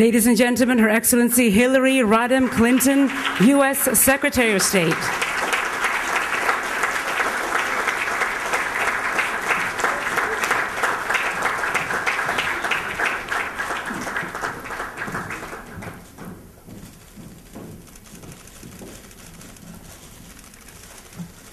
Ladies and gentlemen, Her Excellency Hillary Rodham Clinton, U.S. Secretary of State.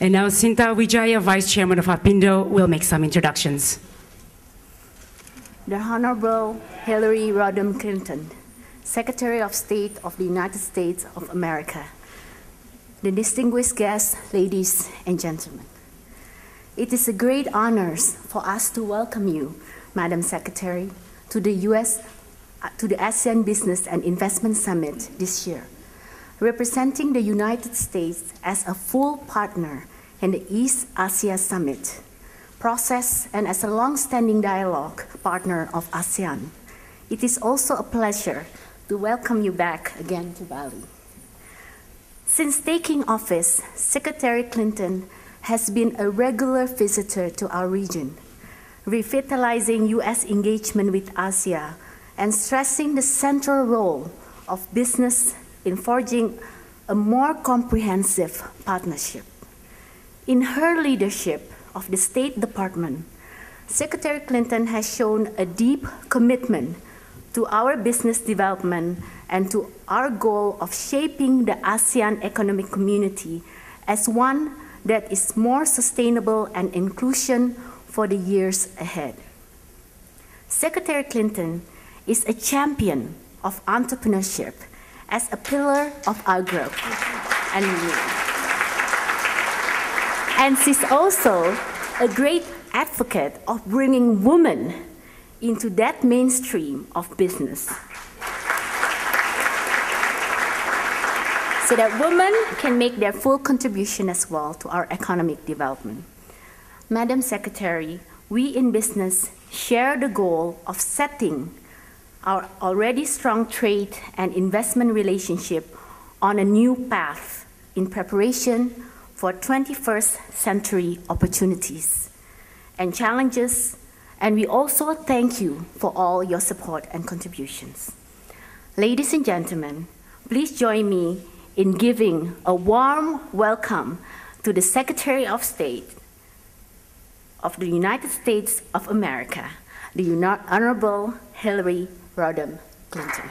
And now Sinta Wijaya, Vice Chairman of APINDO, will make some introductions. The Honorable Hillary Rodham Clinton, Secretary of State of the United States of America. The distinguished guests, ladies and gentlemen. It is a great honor for us to welcome you, Madam Secretary, to the ASEAN Business and Investment Summit this year, representing the United States as a full partner in the East Asia Summit process and as a long-standing dialogue partner of ASEAN. It is also a pleasure to welcome you back again to Bali. Since taking office, Secretary Clinton has been a regular visitor to our region, revitalizing U.S. engagement with ASEAN and stressing the central role of business in forging a more comprehensive partnership. In her leadership of the State Department, Secretary Clinton has shown a deep commitment to our business development and to our goal of shaping the ASEAN economic community as one that is more sustainable and inclusive for the years ahead. Secretary Clinton is a champion of entrepreneurship as a pillar of our growth. And she's also a great advocate of bringing women into that mainstream of business, so that women can make their full contribution as well to our economic development. Madam Secretary, we in business share the goal of setting our already strong trade and investment relationship on a new path in preparation for 21st century opportunities and challenges, and we also thank you for all your support and contributions. Ladies and gentlemen, please join me in giving a warm welcome to the Secretary of State of the United States of America, the Honorable Hillary Rodham Clinton.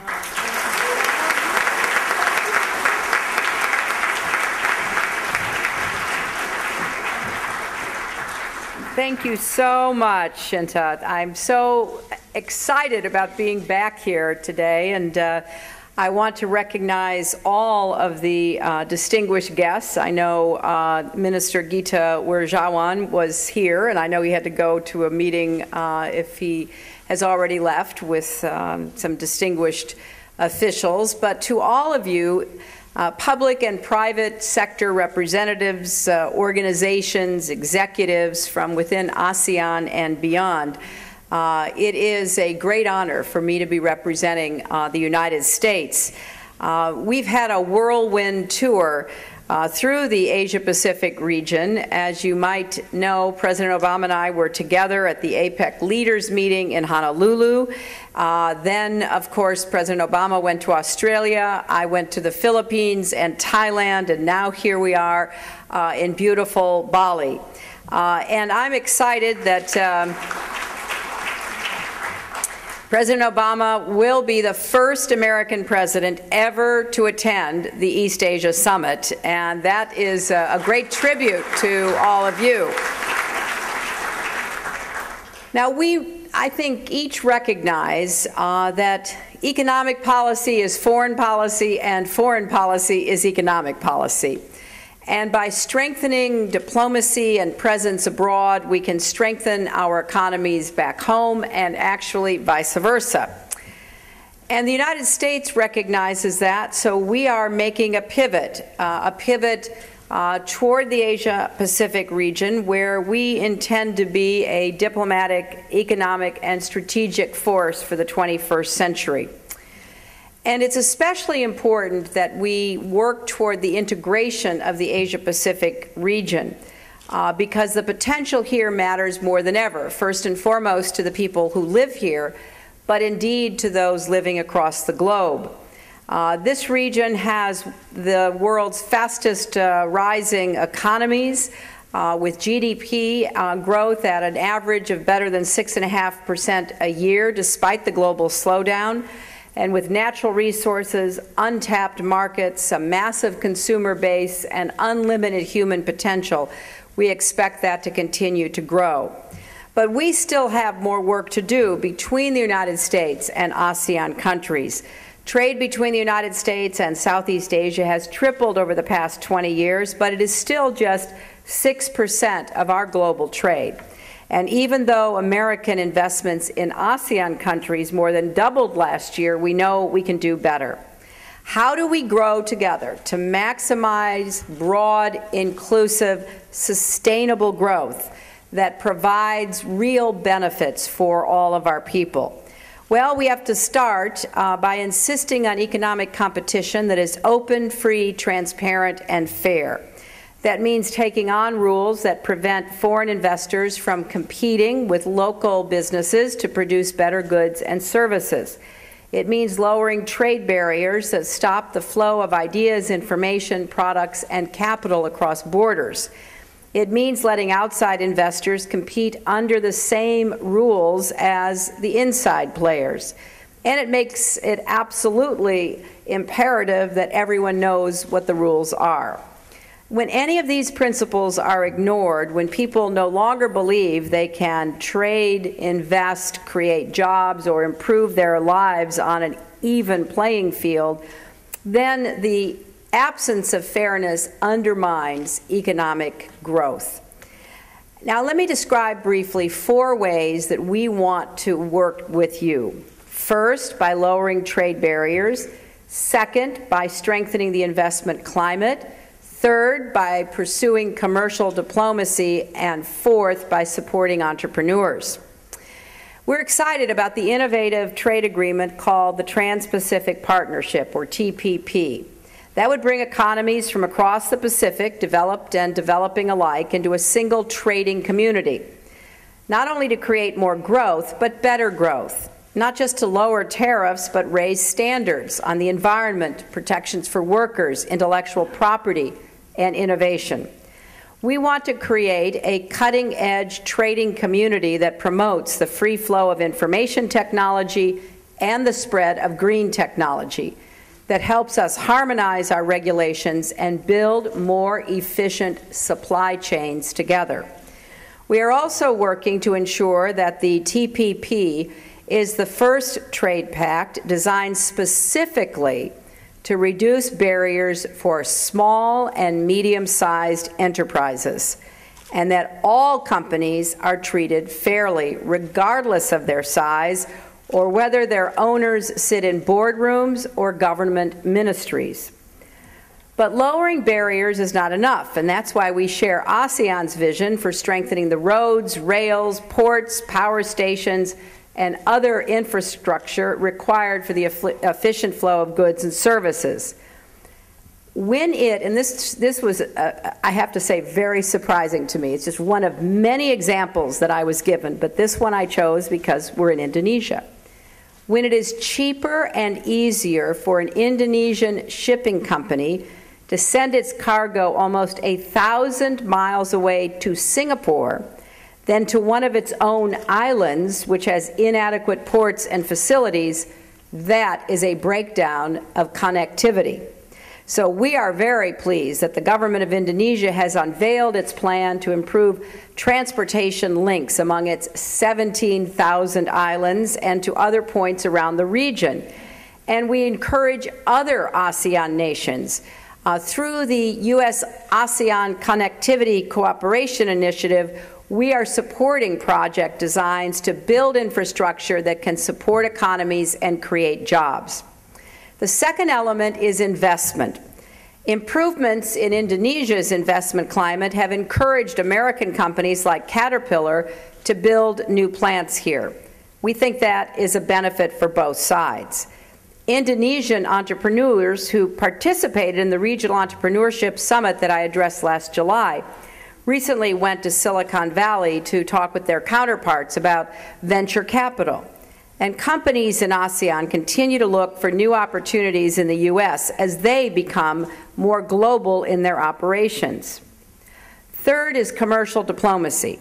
Thank you so much, Shinta. I'm so excited about being back here today, and I want to recognize all of the distinguished guests. I know Minister Gita Wirjawan was here, and I know he had to go to a meeting if he has already left with some distinguished officials. But to all of you, public and private sector representatives, organizations, executives from within ASEAN and beyond, it is a great honor for me to be representing the United States. We've had a whirlwind tour through the Asia-Pacific region. As you might know, President Obama and I were together at the APEC leaders meeting in Honolulu. Then, of course, President Obama went to Australia. I went to the Philippines and Thailand, and now here we are in beautiful Bali. And I'm excited that President Obama will be the first American president ever to attend the East Asia Summit, and that is a great tribute to all of you. Now, I think, each recognize that economic policy is foreign policy and foreign policy is economic policy. And by strengthening diplomacy and presence abroad, we can strengthen our economies back home and actually vice versa. And the United States recognizes that, so we are making a pivot toward the Asia-Pacific region, where we intend to be a diplomatic, economic, and strategic force for the 21st century. And it's especially important that we work toward the integration of the Asia-Pacific region because the potential here matters more than ever, first and foremost to the people who live here, but indeed to those living across the globe. This region has the world's fastest rising economies, with GDP growth at an average of better than 6.5% a year, despite the global slowdown, and with natural resources, untapped markets, a massive consumer base, and unlimited human potential. We expect that to continue to grow. But we still have more work to do between the United States and ASEAN countries. Trade between the United States and Southeast Asia has tripled over the past 20 years, but it is still just 6% of our global trade. And even though American investments in ASEAN countries more than doubled last year, we know we can do better. How do we grow together to maximize broad, inclusive, sustainable growth that provides real benefits for all of our people? Well, we have to start by insisting on economic competition that is open, free, transparent, and fair. That means taking on rules that prevent foreign investors from competing with local businesses to produce better goods and services. It means lowering trade barriers that stop the flow of ideas, information, products, and capital across borders. It means letting outside investors compete under the same rules as the inside players. And it makes it absolutely imperative that everyone knows what the rules are. When any of these principles are ignored, when people no longer believe they can trade, invest, create jobs, or improve their lives on an even playing field, then the absence of fairness undermines economic growth. Now, let me describe briefly 4 ways that we want to work with you. First, by lowering trade barriers. Second, by strengthening the investment climate. Third, by pursuing commercial diplomacy. And fourth, by supporting entrepreneurs. We're excited about the innovative trade agreement called the Trans-Pacific Partnership, or TPP. That would bring economies from across the Pacific, developed and developing alike, into a single trading community, not only to create more growth, but better growth, not just to lower tariffs, but raise standards on the environment, protections for workers, intellectual property, and innovation. We want to create a cutting-edge trading community that promotes the free flow of information technology and the spread of green technology, that helps us harmonize our regulations and build more efficient supply chains together. We are also working to ensure that the TPP is the first trade pact designed specifically to reduce barriers for small and medium-sized enterprises, and that all companies are treated fairly, regardless of their size or whether their owners sit in boardrooms or government ministries. But lowering barriers is not enough, and that's why we share ASEAN's vision for strengthening the roads, rails, ports, power stations, and other infrastructure required for the efficient flow of goods and services. When it, and this was, I have to say, very surprising to me. It's just one of many examples that I was given, but this one I chose because we're in Indonesia. When it is cheaper and easier for an Indonesian shipping company to send its cargo almost 1,000 miles away to Singapore than to one of its own islands, which has inadequate ports and facilities, that is a breakdown of connectivity. So we are very pleased that the government of Indonesia has unveiled its plan to improve transportation links among its 17,000 islands and to other points around the region. And we encourage other ASEAN nations through the U.S.-ASEAN Connectivity Cooperation Initiative. We are supporting project designs to build infrastructure that can support economies and create jobs. The second element is investment. Improvements in Indonesia's investment climate have encouraged American companies like Caterpillar to build new plants here. We think that is a benefit for both sides. Indonesian entrepreneurs who participated in the Regional Entrepreneurship Summit that I addressed last July recently went to Silicon Valley to talk with their counterparts about venture capital. And companies in ASEAN continue to look for new opportunities in the U.S. as they become more global in their operations. Third is commercial diplomacy.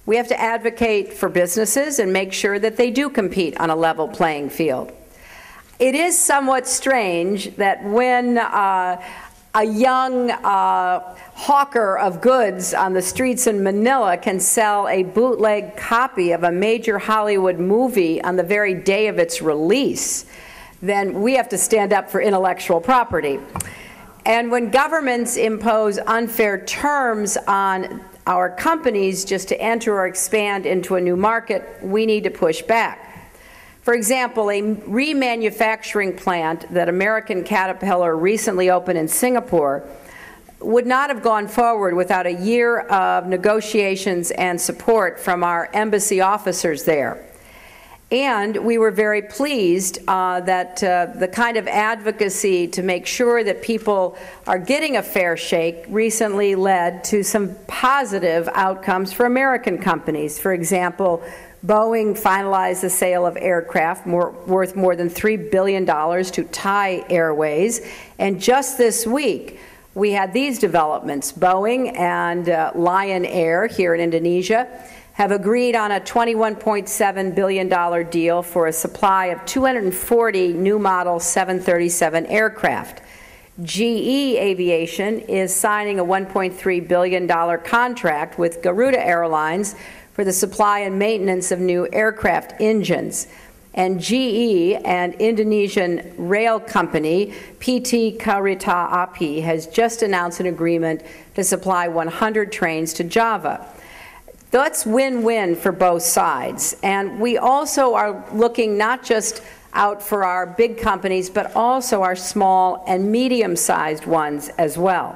We have to advocate for businesses and make sure that they do compete on a level playing field. It is somewhat strange that when a young hawker of goods on the streets in Manila can sell a bootleg copy of a major Hollywood movie on the very day of its release, then we have to stand up for intellectual property. And when governments impose unfair terms on our companies just to enter or expand into a new market, we need to push back. For example, a remanufacturing plant that American Caterpillar recently opened in Singapore would not have gone forward without a year of negotiations and support from our embassy officers there. And we were very pleased that the kind of advocacy to make sure that people are getting a fair shake recently led to some positive outcomes for American companies. For example, Boeing finalized the sale of aircraft worth more than $3 billion to Thai Airways. And just this week, we had these developments. Boeing and Lion Air here in Indonesia have agreed on a $21.7 billion deal for a supply of 240 new model 737 aircraft. GE Aviation is signing a $1.3 billion contract with Garuda Airlines for the supply and maintenance of new aircraft engines. And GE and Indonesian rail company PT Kereta Api has just announced an agreement to supply 100 trains to Java. That's win-win for both sides. And we also are looking not just out for our big companies, but also our small and medium-sized ones as well.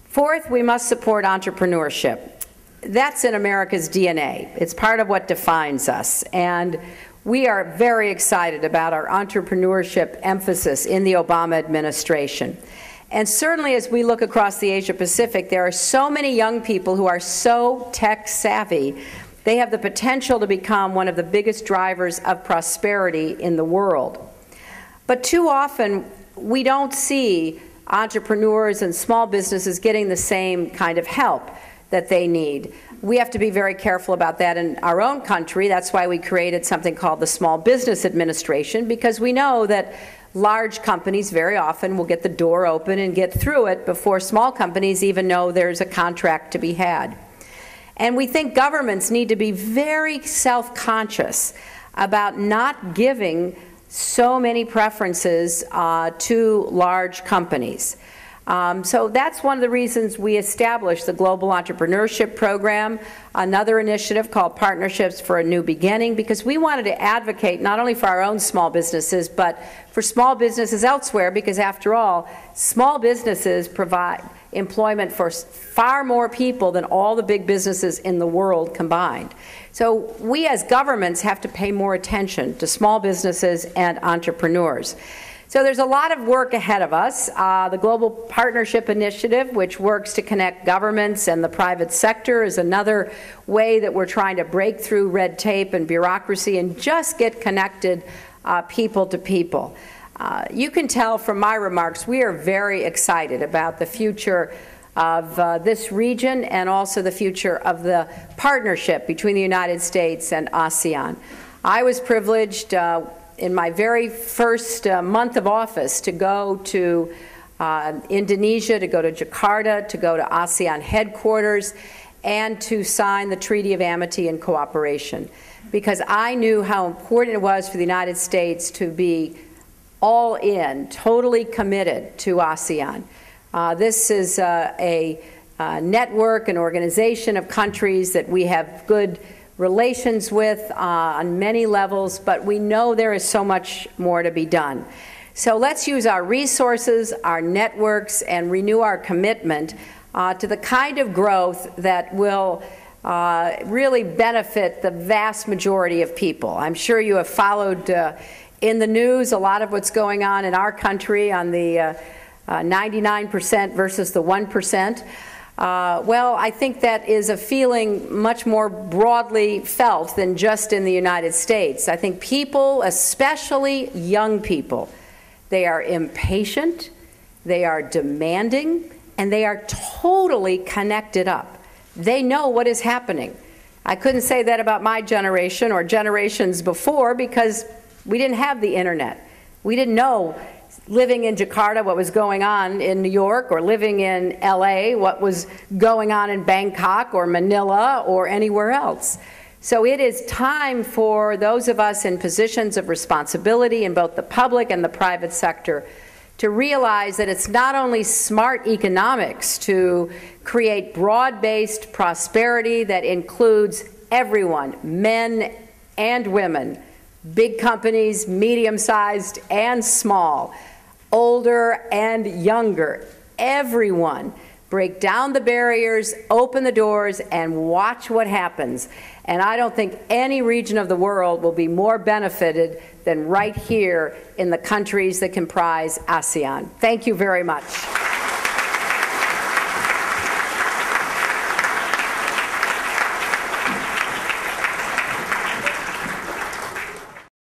Fourth, we must support entrepreneurship. That's in America's DNA. It's part of what defines us. And we are very excited about our entrepreneurship emphasis in the Obama administration. And certainly as we look across the Asia Pacific, there are so many young people who are so tech savvy, they have the potential to become one of the biggest drivers of prosperity in the world. But too often, we don't see entrepreneurs and small businesses getting the same kind of help that they need. We have to be very careful about that in our own country. That's why we created something called the Small Business Administration, because we know that large companies very often will get the door open and get through it before small companies even know there's a contract to be had. And we think governments need to be very self-conscious about not giving so many preferences to large companies. So that's one of the reasons we established the Global Entrepreneurship Program, another initiative called Partnerships for a New Beginning, because we wanted to advocate not only for our own small businesses, but for small businesses elsewhere, because after all, small businesses provide employment for far more people than all the big businesses in the world combined. So we as governments have to pay more attention to small businesses and entrepreneurs. So there's a lot of work ahead of us. The Global Partnership Initiative, which works to connect governments and the private sector, is another way that we're trying to break through red tape and bureaucracy and just get connected people to people. You can tell from my remarks, we are very excited about the future of this region and also the future of the partnership between the United States and ASEAN. I was privileged in my very first month of office to go to Indonesia, to go to Jakarta, to go to ASEAN headquarters, and to sign the Treaty of Amity and Cooperation, because I knew how important it was for the United States to be all in, totally committed to ASEAN. This is a network, an organization of countries that we have good relations with on many levels, but we know there is so much more to be done. So let's use our resources, our networks, and renew our commitment to the kind of growth that will really benefit the vast majority of people. I'm sure you have followed in the news a lot of what's going on in our country on the 99% versus the 1%. Well, I think that is a feeling much more broadly felt than just in the United States. I think people, especially young people, they are impatient, they are demanding, and they are totally connected up. They know what is happening. I couldn't say that about my generation or generations before because we didn't have the internet. We didn't know, living in Jakarta, what was going on in New York, or living in LA, what was going on in Bangkok or Manila or anywhere else. So it is time for those of us in positions of responsibility in both the public and the private sector to realize that it's not only smart economics to create broad-based prosperity that includes everyone, men and women, big companies, medium-sized and small, older and younger, everyone. Break down the barriers, open the doors, and watch what happens. And I don't think any region of the world will be more benefited than right here in the countries that comprise ASEAN. Thank you very much.